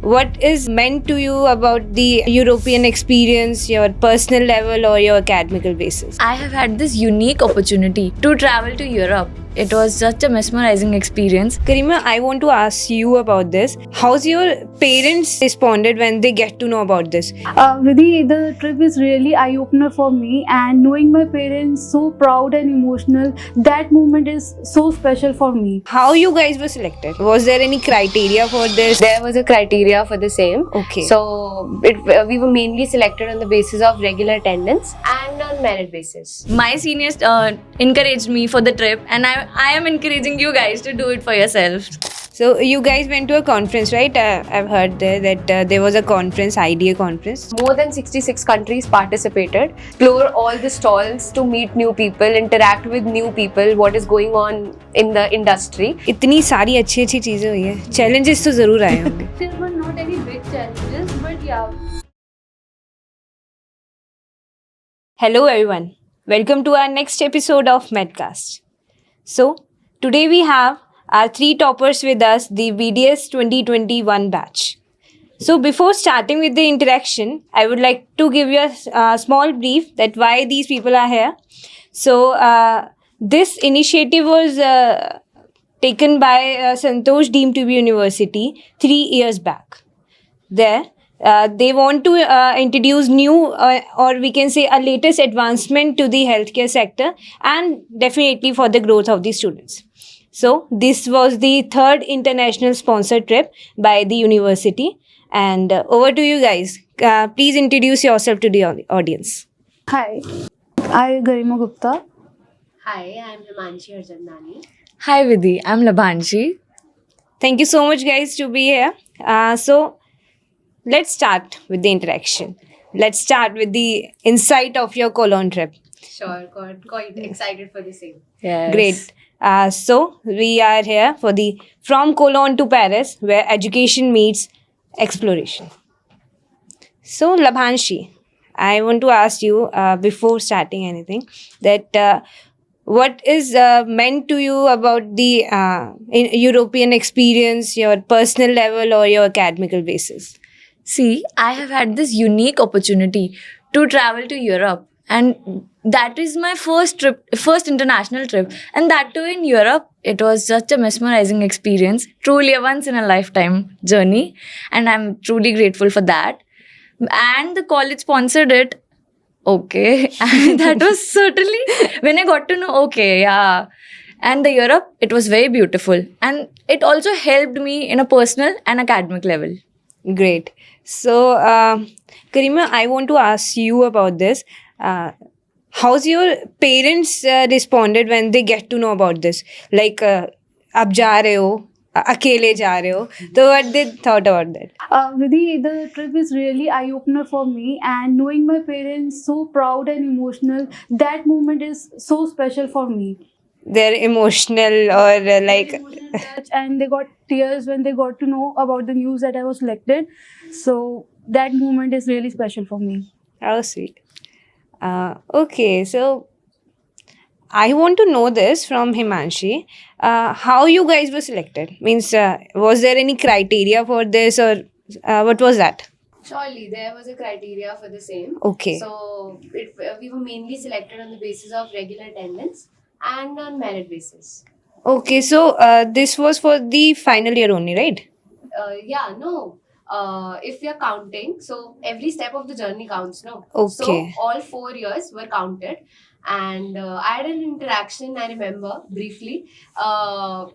what is meant to you about the European experience, your personal level or your academical basis? I have had this unique opportunity to travel to Europe. It was such a mesmerizing experience. Karima, I want to ask you about this. How's your parents responded when they get to know about this? Vidhi, the trip is really eye-opener for me, and knowing my parents so proud and emotional, that moment is so special for me. How you guys were selected? Was there any criteria for this? There was a criteria for the same. Okay. So we were mainly selected on the basis of regular attendance and on merit basis. My seniors encouraged me for the trip, and I am encouraging you guys to do it for yourselves. So you guys went to a conference, right? I've heard that there was a conference, IDA conference. More than 66 countries participated. Explore all the stalls to meet new people, interact with new people, what is going on in the industry. इतनी सारी अच्छी अच्छी चीजें हुई हैं. Challenges तो जरूर आए होंगे. There were not any big challenges, but yeah. Hello everyone. Welcome to our next episode of Medcast. So today we have our three toppers with us, the VDS 2021 batch. So before starting with the interaction, I would like to give you a small brief that why these people are here. So this initiative was taken by Santosh Deemed to be University 3 years back. There, they want to introduce new or we can say a latest advancement to the healthcare sector and definitely for the growth of the students. So this was the third international sponsored trip by the university. And over to you guys. Please introduce yourself to the audience. Hi, I Garima Gupta. Hi, I am Himanshi Arjandani. Hi Vidhi, I'm Labhanshi. Thank you so much guys to be here. So let's start with the interaction. Let's start with the insight of your Cologne trip. Sure, quite excited for the same. Yes. Great. So we are here for the From Cologne to Paris, where education meets exploration. So Labhanshi, I want to ask you before starting anything that what is meant to you about the European experience, your personal level or your academical basis? See, I have had this unique opportunity to travel to Europe, and that is my first international trip, and that too in Europe. It was such a mesmerizing experience, truly a once in a lifetime journey, and I'm truly grateful for that. And the college sponsored it. Okay, and that was certainly when I got to know. Okay, yeah. And the Europe, it was very beautiful, and it also helped me in a personal and academic level. Great. So, Karima, I want to ask you about this. How's your parents responded when they get to know about this? Like, आप जा रहे हो, अकेले जा रहे हो. So, what they thought about that? Vidhi, the trip is really eye-opener for me, and knowing my parents so proud and emotional, that moment is so special for me. They're emotional or like. And they got tears when they got to know about the news that I was selected. So that moment is really special for me. How sweet. Okay, so I want to know this from Himanshi. How you guys were selected? Means, was there any criteria for this or what was that? Surely, there was a criteria for the same. Okay. So we were mainly selected on the basis of regular attendance and on merit basis. Okay, so this was for the final year only, right? Yeah, no. If we are counting, so every step of the journey counts, no? Okay. So all 4 years were counted. And I had an interaction, I remember briefly,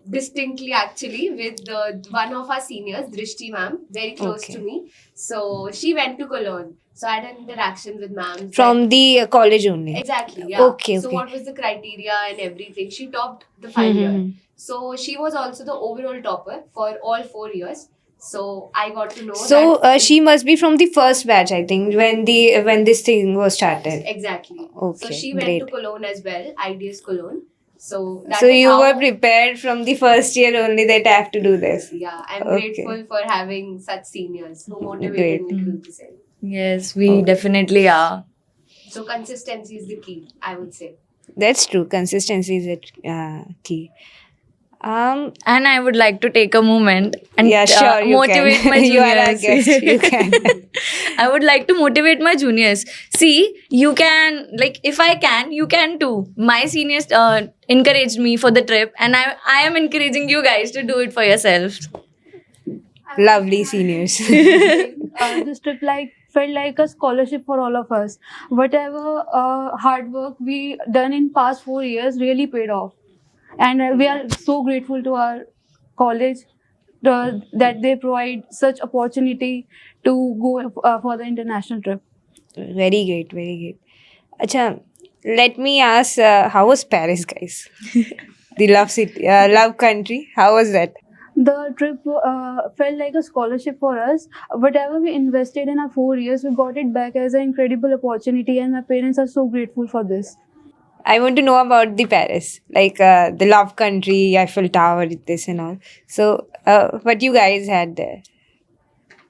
distinctly actually, with one of our seniors, Drishti ma'am, very close Okay. to me. So she went to Cologne. So I had an interaction with ma'am. From the college only. Exactly, yeah. Okay, So okay. what was the criteria and everything? She topped the final year. So she was also the overall topper for all 4 years. So I got to know So that. she must be from the first batch, I think, when this thing was started. Exactly. Okay, So she went great. to Cologne as well, IDS Cologne. So that So is you how, were prepared from the first year only that I have to do this. Yeah, I'm Okay. grateful for having such seniors who motivated me to do the same. Yes, we definitely are. So consistency is the key, I would say. That's true. Consistency is the key. And I would like to take a moment and Yeah, sure, you motivate can. my You juniors. are our guest. You can. I would like to motivate my juniors. See, you can, like, if I can, you can too. My seniors encouraged me for the trip, and I am encouraging you guys to do it for yourselves. Lovely seniors. This trip felt like a scholarship for all of us. Whatever hard work we done in past 4 years really paid off, and we are so grateful to our college that they provide such opportunity to go for the international trip. Very great, very great. Acha, let me ask, how was Paris, guys? The love city, love country. How was that? The trip felt like a scholarship for us. Whatever we invested in our 4 years, we got it back as an incredible opportunity, and my parents are so grateful for this. I want to know about the Paris, like the love country, Eiffel Tower, this and all. So, what you guys had there?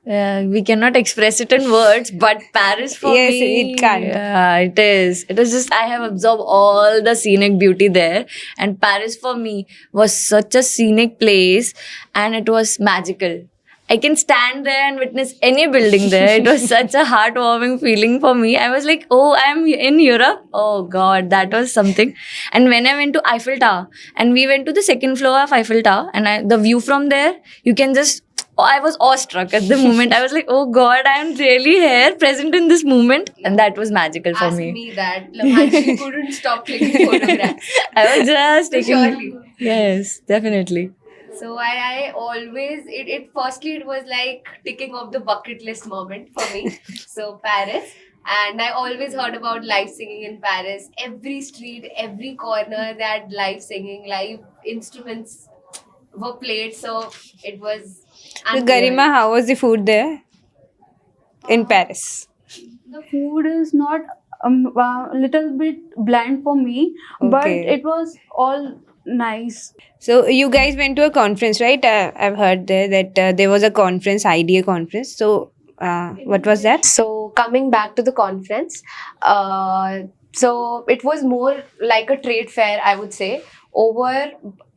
We cannot express it in words, but Paris for Yes, me, it can't. Yeah, it is. It is just I have absorbed all the scenic beauty there, and Paris for me was such a scenic place, and it was magical. I can stand there and witness any building there. It was such a heartwarming feeling for me. I was like, oh, I am in Europe. Oh God, that was something. And when I went to Eiffel Tower, and we went to the second floor of Eiffel Tower, and the view from there, you can just I was awestruck at the moment. I was like, oh God, I am really here, present in this moment. And that was magical for Ask me. me that. Lamanshi couldn't stop clicking photographs. I was just taking. Surely. Yes, definitely. So I always it firstly it was like ticking off the bucket list moment for me. So Paris. And I always heard about live singing in Paris. Every street, every corner, they had live singing, live instruments were played. So it was So, Garima, how was the food there in Paris? The food is not a little bit bland for me, but Okay. it was all nice. So, you guys went to a conference, right? I've heard there that there was a conference, IDA conference. So, what was that? So coming back to the conference, so it was more like a trade fair, I would say.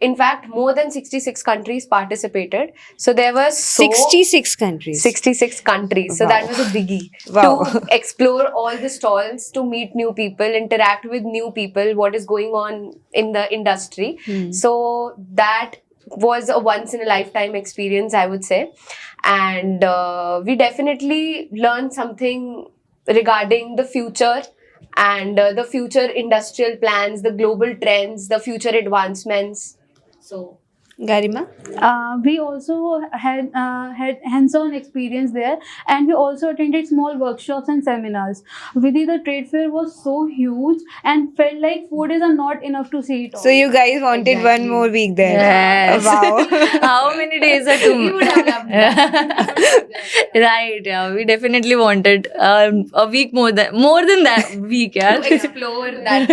In fact, more than 66 countries participated. So there were 66 countries. 66 countries. So Wow. that was a biggie. Wow. To explore all the stalls, to meet new people, interact with new people, what is going on in the industry. So that was a once in a lifetime experience, I would say. And we definitely learned something regarding the future and the future industrial plans, the global trends, the future advancements. So Garima? We also had hands-on experience there, and we also attended small workshops and seminars. Vidhi, the trade fair was so huge and felt like 4 days are not enough to see it all. So, you guys wanted Exactly. one more week there. Yes. Wow. How many days are we would have loved that. Right, yeah. We definitely wanted a week more than that week, yeah. To explore that.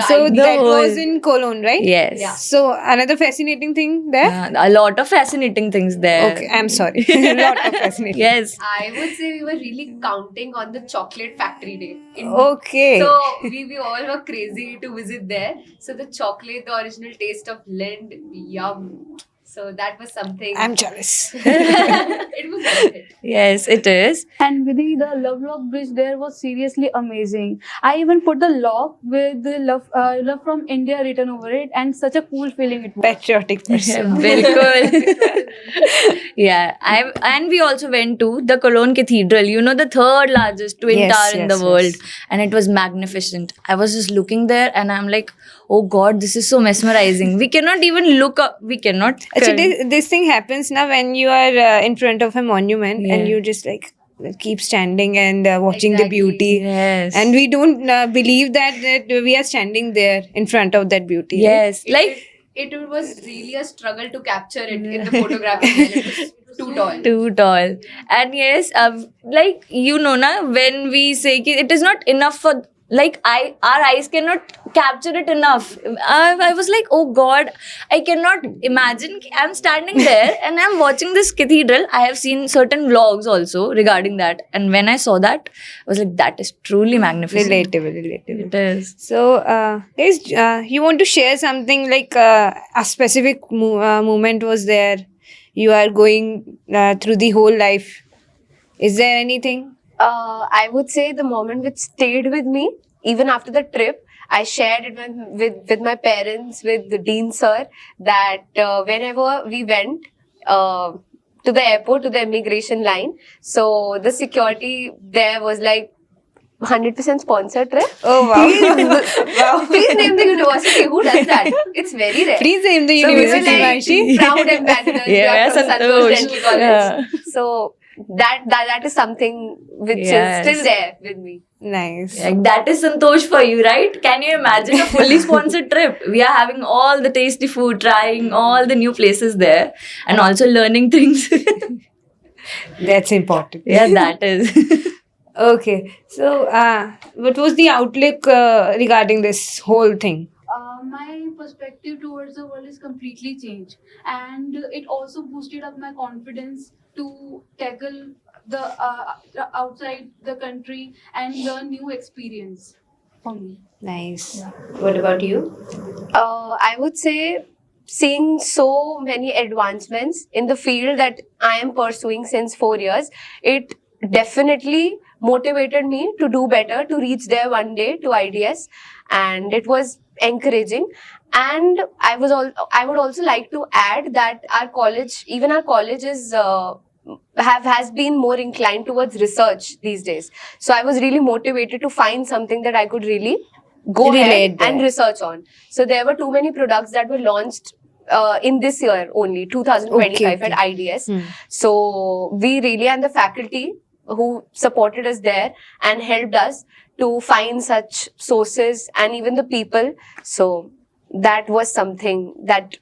So, The that whole- was in Cologne, right? Yes. Yeah. So, another fascinating thing there? A lot of fascinating things there. Okay, I'm sorry. A lot of fascinating. Yes. I would say we were really counting on the chocolate factory day. Okay. So we all were crazy to visit there. So the chocolate, the original taste of Lind, yum. So that was something. I'm jealous. It was worth it. Yes, it is. And Vidhi, the Love Lock bridge there was seriously amazing. I even put the lock with the love from India written over it, and such a cool feeling it was. Patriotic person. Bilkul. Yeah. And we also went to the Cologne Cathedral, the third largest twin Yes, tower in the yes, world. yes. And it was magnificent. I was just looking there and I'm like, oh God, this is so mesmerizing. We cannot even look up. We cannot. So this thing happens now when you are in front of a monument Yeah. and you just like keep standing and watching Exactly. the beauty. Yes. And we don't believe that we are standing there in front of that beauty. right? yes. Like, It was really a struggle to capture it in the photograph. It was too tall. too tall. And yes, like na, when we say ki it is not enough like our eyes cannot capture it enough. I was like, oh God, I cannot imagine. I'm standing there and I'm watching this cathedral. I have seen certain vlogs also regarding that, and when I saw that, I was like, that is truly magnificent. Relatable. It is. So, guys, you want to share something like a specific moment was there? You are going through the whole life. Is there anything? I would say the moment which stayed with me, even after the trip, I shared it with my parents, with the Dean sir, that whenever we went to the airport, to the immigration line, so the security there was like 100% sponsored trip. Oh, wow. Please name the university. Who does that? It's very rare. Please name the So we were university, like Vanshi. proud ambassadors. We Yeah, are from Santosh Santosh. Dental College. Yeah. So that is something which Yes. is still there with me. Nice. Like, that is Santosh for you, right? Can you imagine a fully sponsored trip? We are having all the tasty food, trying all the new places there, and also learning things. That's important. Yeah, that is. Okay. So, what was the outlook regarding this whole thing? My perspective towards the world is completely changed, and it also boosted up my confidence to tackle the outside the country and learn new experience for me. Nice. What about you? I would say seeing so many advancements in the field that I am pursuing since 4 years, it definitely motivated me to do better, to reach there one day to IDS, and it was encouraging. And I would also like to add that our college is has been more inclined towards research these days. So I was really motivated to find something that I could really go Relate ahead there. and research on. So there were too many products that were launched in this year only, 2025 Okay. at IDS. Hmm. So we really, and the faculty who supported us there and helped us to find such sources, and even the people. So that was something that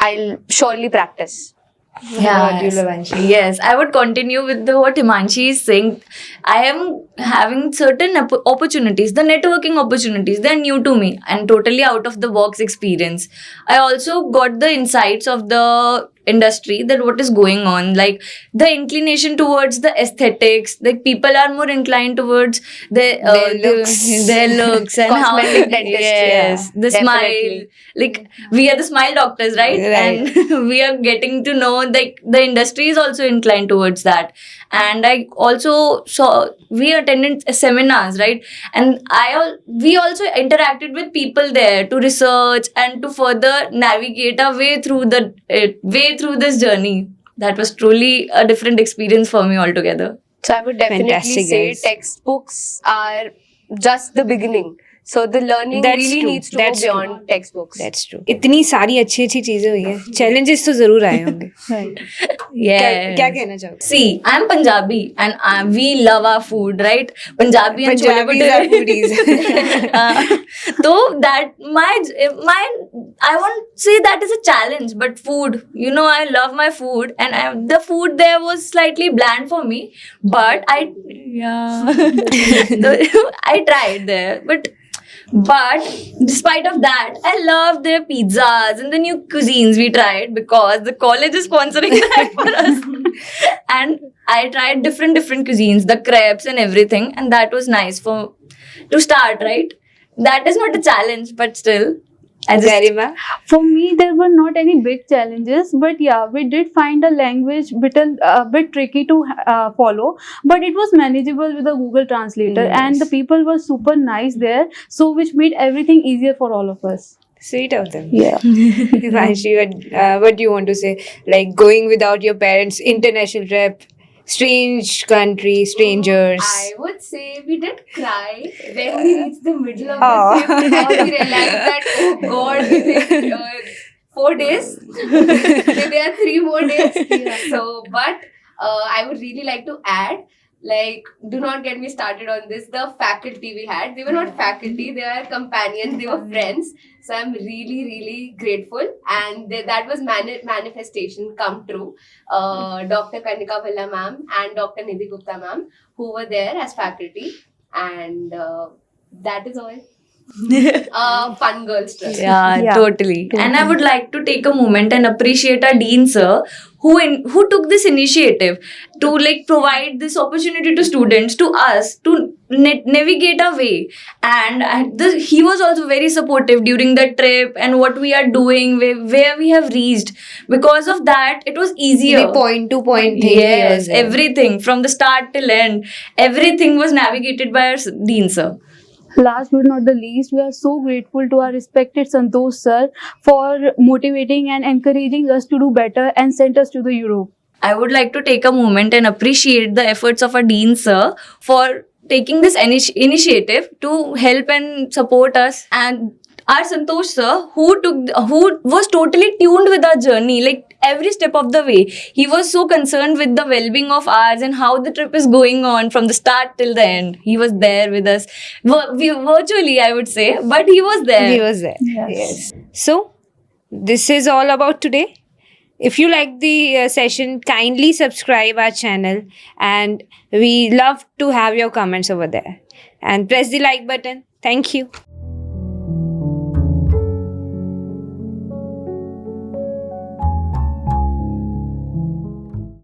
I'll surely practice. What you, Lavanshi? Yes, I would continue with what Himanshi is saying. I am having certain opportunities, the networking opportunities, they're new to me and totally out of the box experience. I also got the insights of the industry, that what is going on, like the inclination towards the aesthetics, like people are more inclined towards Their looks. their looks and how, Cosmetic dentistry, yes, yeah, the smile, definitely. like we are the smile doctors, right? Right. And we are getting to know, like the industry is also inclined towards that. And I also saw, we attended seminars, right? And we also interacted with people there to research and to further navigate our way through this journey. That was truly a different experience for me altogether. So I would definitely Fantastic, say guys. textbooks are just the beginning. So the learning That's really true. needs to That's go beyond textbooks. That's true. इतनी सारी अच्छी अच्छी चीजें हुई हैं. Challenges तो जरूर आए होंगे. Yeah. क्या कहना चाहोगे? See, I'm Punjabi and we love our food, right? Punjabi and chole Punjabis are bhature. So that my I won't say that is a challenge, but food. You know, I love my food, and the food there was slightly bland for me, but I tried there, but despite of that, I love their pizzas and the new cuisines we tried because the college is sponsoring that for us. And I tried different cuisines, the crepes and everything, and that was nice to start, right? That is not a challenge, but still, I just Garima? For me, there were not any big challenges, but yeah, we did find a language a bit tricky to follow, but it was manageable with a Google Translator, and the people were super nice there, so which made everything easier for all of us. Sweet of them. Yeah. Himanshi, what do you want to say? Like going without your parents, international trip, strange country, strangers. I would say we did cry when we reached the middle of Aw. the trip because we realized that, oh God, we did 4 days. There are 3 more days. So, but I would really like to add, like, do not get me started on this. The faculty we had, they were not faculty, they were companions, they were friends. So I'm really, really grateful. And that was manifestation come true. Dr. Karnika Bhalla ma'am and Dr. Nidhi Gupta ma'am, who were there as faculty. And That is all. Fun girls trip. Yeah, totally. And I would like to take a moment and appreciate our dean sir who took this initiative to like provide this opportunity to students, to us, to navigate our way. And he was also very supportive during the trip and what we are doing, where we have reached. Because of that, it was easier. The point-to-point thing. Yes, here. everything from the start till end, everything was navigated by our dean sir. Last but not the least, we are so grateful to our respected Santosh sir for motivating and encouraging us to do better and sent us to the Europe. I would like to take a moment and appreciate the efforts of our dean sir for taking this initiative to help and support us, and our Santosh sir who was totally tuned with our journey, like every step of the way. He was so concerned with the well-being of ours and how the trip is going on from the start till the end. He was there with us, virtually I would say, but he was there. He was there. Yes. So, this is all about today. If you like the session, kindly subscribe our channel, and we love to have your comments over there. And press the like button. Thank you.